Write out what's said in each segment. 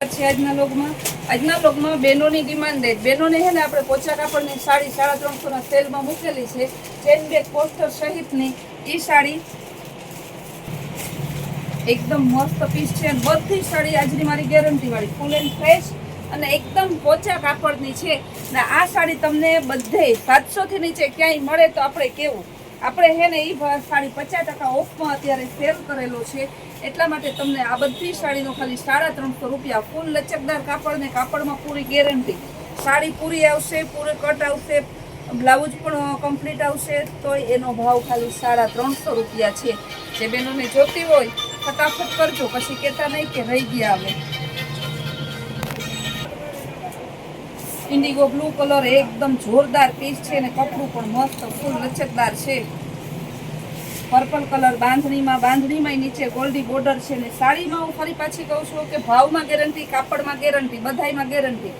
સ્વાગત છે આજના લોગમાં બહેનોની ડિમાન્ડેડ બહેનોને છે ને આપણે પોચા કાપડની સાડી 350 સેલમાં મૂકેલી છે ચેન બેગ પોસ્ટર સહિતની એ સાડી એકદમ મસ્ત પીસ છે અને બધી સાડી આજની મારી ગેરંટી વાળી ફૂલ એન્ડ ફ્રેશ અને એકદમ પોચા કાપડની છે ને આ સાડી તમને બધે 700 થી નીચે ક્યાંય મળે તો આપણે કેવું આપણે હે ને એ સાડી 50% ઓફમાં અત્યારે સેલ કરેલો છે એટલા માટે તમને આ બધી સાડીનો ખાલી 350 રૂપિયા ફૂલ લચકદાર કાપડ ને કાપડમાં પૂરી ગેરંટી સાડી પૂરી આવશે પૂરે કટ આવશે બ્લાઉઝ પણ કમ્પ્લીટ આવશે તો એનો ભાવ ખાલી 350 રૂપિયા છે જે બહેનોને જોતી હોય ફટાફટ કરજો પછી કહેતા નહીં કે રહી ગયા અમે ઇન્ડિગો બ્લુ કલર એકદમ જોરદાર પીસ છે અને કપડું પણ મસ્ત ફૂલ લચકદાર છે પર્પલ કલર બાંધણીમાં નીચે ગોલ્ડી બોર્ડર છે ને સાડીમાં હું ફરી પાછી કહું છું કે ભાવમાં ગેરંટી કાપડમાં ગેરંટી બધાયમાં ગેરંટી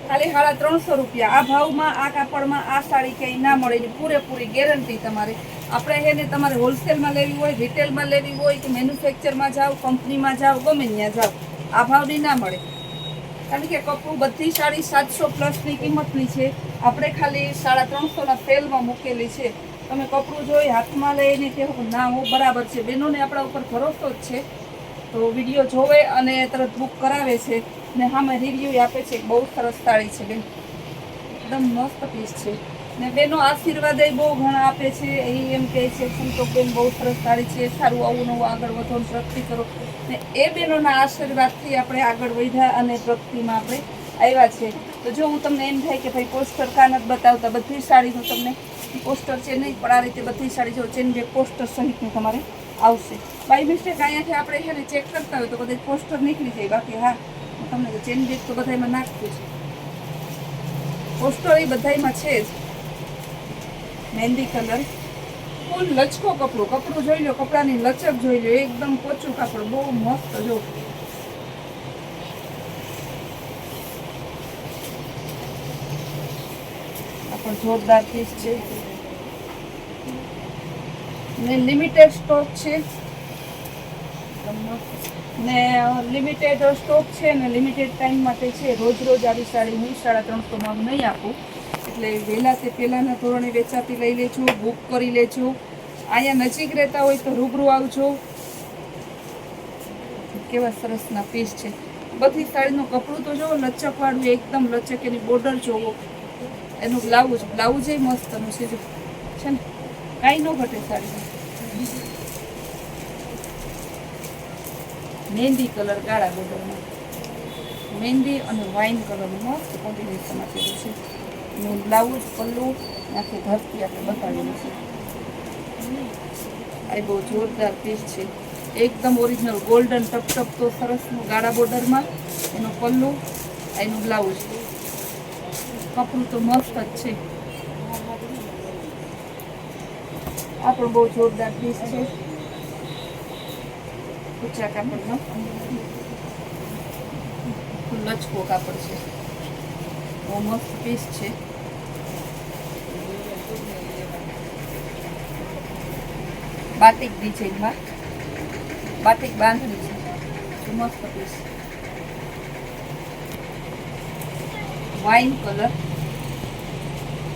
ખાલી 350 રૂપિયા આ ભાવમાં આ કાપડમાં આ સાડી ક્યાંય ના મળે એની પૂરેપૂરી ગેરંટી તમારે આપણે એને તમારે હોલસેલમાં લેવી હોય રિટેલમાં લેવી હોય કે મેન્યુફેક્ચરમાં જાઓ કંપનીમાં જાઓ ગમે ત્યાં જાઓ આ ભાવની ના મળે કારણ કે કપડું બધી સાડી 700 પ્લસની કિંમતની છે આપણે ખાલી 350 સેલમાં મૂકેલી છે તમે કપડું જોઈ હાથમાં લઈને કહેવું ના હું બરાબર છે બહેનોને આપણા ઉપર ભરોસો જ છે તો વિડીયો જોવે અને તરત બુક કરાવે છે ને સામે રિવ્યૂ આપે છે બહુ સરસ સાડી છે બેન એકદમ મસ્ત પીસ છે ને બેનો આશીર્વાદ બહુ ઘણા આપે છે એ એમ કહે છે સંતોષબેન બહુ સરસ સાડી છે સારું આવું નવું આગળ વધો પ્રગતિ કરો ને એ બહેનોના આશીર્વાદથી આપણે આગળ વધ્યા અને પ્રગતિમાં આપણે આવ્યા છે તો જો હું તમને એમ થાય કે ભાઈ પોસ્ટર કાં નથી બતાવતા બધી સાડીનું તમને પોસ્ટર છે નહીં પણ આ રીતે બધી સાડી જો ચેન બેગ પોસ્ટર સહિતનું તમારે આવશે બાય મિસ્ટેક અહીંયાથી આપણે છે ને ચેક કરતા હોય તો બધા પોસ્ટર નીકળી જાય બાકી હા હું તમને ચેન બેગ તો બધામાં નાખતું છે પોસ્ટર એ બધામાં છે જ મહેંદી કલર ફૂલ લચકો કપડું જોઈ લો કપડાની લચક જોઈ લો એકદમ પોચું કાપડ બહુ મસ્ત જો આ પણ જોરદાર પીસ છે ને લિમિટેડ સ્ટોક છે ને લિમિટેડ સ્ટોક છે ને લિમિટેડ ટાઈમ માટે છે રોજ આવી સાડી હું 350 નહીં આપું એટલે વહેલા તે પહેલાંના ધોરણે વેચાતી લઈ લેજો બુક કરી લેજો અહીંયા નજીક રહેતા હોય તો રૂબરૂ આવજો કેવા સરસના પીસ છે બધી સાડીનું કપડું તો જોવો લચકવાળું એકદમ લચક એની બોર્ડર જોવો એનું બ્લાઉઝ મસ્તનું છે જો છે ને કાંઈ ન ઘટે સાડીમાં મહેંદી કલર ગાળા બોર્ડરમાં મહેંદી અને વાઇન કલરનું મસ્ત કોમ્બિનેશન આપેલું છે એનું બ્લાઉઝ પલ્લું આખી ધરતી આપણે બતાવેલું છે આ બહુ જોરદાર પીસ છે એકદમ ઓરિજિનલ ગોલ્ડન ટપ તો સરસનું ગાળા બોર્ડરમાં એનું પલ્લું એનું બ્લાઉઝ કપડું તો મસ્ત જ છે આ પણ બહુ જોરદાર પીસ છે ઊંચા કાપડનો લચકો કાપડ છે બહુ મસ્ત પીસ છે બાટિક ડિઝાઇનમાં બાટિક બાંધણી છે મસ્ત પીસ વાઇન કલર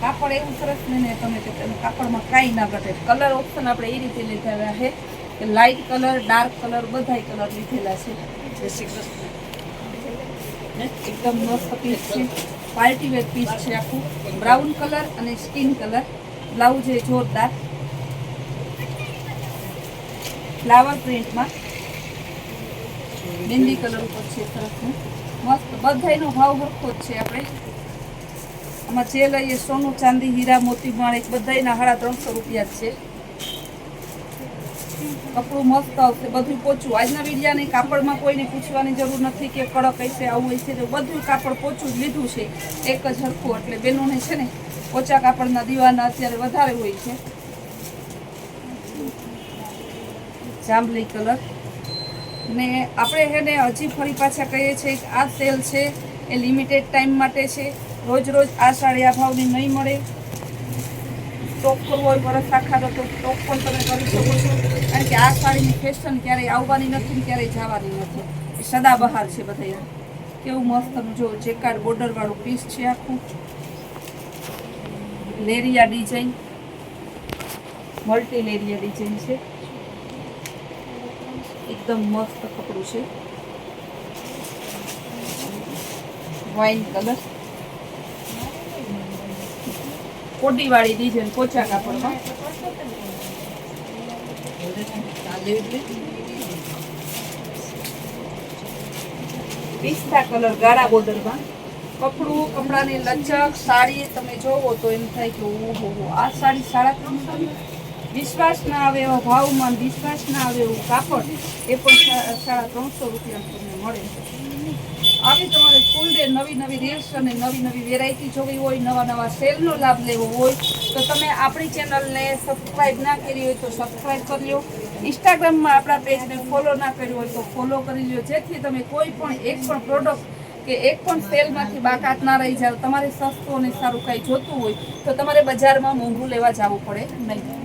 કાપડ એવું સરસ ને તમે કાપડમાં કાંઈ ના ઘટે કલર ઓપ્શન આપણે એ રીતે લીધેલા છે કે લાઇટ કલર ડાર્ક કલર બધાય કલર લીધેલા છે જય શ્રી કૃષ્ણ એકદમ મસ્ત પીસ છે પાર્ટી વેર પીસ છે આખું બ્રાઉન કલર અને સ્કિન કલર બ્લાઉઝ એ જોરદાર ફ્લાવર પ્રિન્ટમાં મહેંદી કલર ઉપર છે સરસનું મસ્ત બધાયનો ભાવ સરખો જ છે આપણે આમાં જે લઈએ સોનું ચાંદી હીરા મોતી માણેક બધાયના 350 રૂપિયા જ છે કપડું મસ્ત આવશે બધું પોચું આજના વિડીયાની કાપડમાં કોઈને પૂછવાની જરૂર નથી કે કડક હશે આવું હશે તો બધું કાપડ પોચું જ લીધું છે એક જ હરખું એટલે બહેનોને છે ને પોચા કાપડના દીવાના અત્યારે વધારે હોય છે જાંબલી કલર ને આપણે એને હજી ફરી પાછા કહીએ છીએ કે આ સેલ છે એ લિમિટેડ ટાઈમ માટે છે રોજ આ સાડી આ ભાવની નહીં મળે સ્ટોક કરવો હોય વરસ આખા તો સ્ટોક પણ તમે કરી શકો છો કારણ કે આ સાડીની ફેશન ક્યારેય આવવાની નથી ને ક્યારેય જવાની નથી એ સદાબહાર છે બધા કેવું મસ્તનું જો ચેકાર્ડ બોર્ડર વાળું પીસ છે આખું, લેરિયા ડિઝાઇન, મલ્ટી લેરિયા ડિઝાઇન છે, એકદમ મસ્ત કપડું છે, વાઇન કલર, કોટી વાળી ડિઝાઇન પોચા કાપડમાં, પિસ્તા કલર ગાળા બોર્ડરમાં, કપડાની લચક, સાડી તમે જોવો તો એમ થાય કે ઓહો આ સાડી 350, વિશ્વાસ ના આવે એવા ભાવમાં, વિશ્વાસ ના આવે એવું કાપડ, એ પણ 350 રૂપિયા તમને મળે. આવી તમારે ફૂલ ડે નવી નવી રીલ્સ અને નવી નવી વેરાયટી જોવી હોય, નવા નવા સેલનો લાભ લેવો હોય તો તમે આપણી ચેનલને સબસ્ક્રાઈબ ના કરી હોય તો સબસ્ક્રાઈબ કરી લો. ઇન્સ્ટાગ્રામમાં આપણા પેજને ફોલો ના કર્યું હોય તો ફોલો કરી લો, જેથી તમે કોઈ પણ એક પણ પ્રોડક્ટ કે એક પણ સેલમાંથી બાકાત ના રહી જાવ. તમારે સસ્તું અને સારું કાંઈ જોતું હોય તો તમારે બજારમાં મોંઘું લેવા જવું પડે નહીં.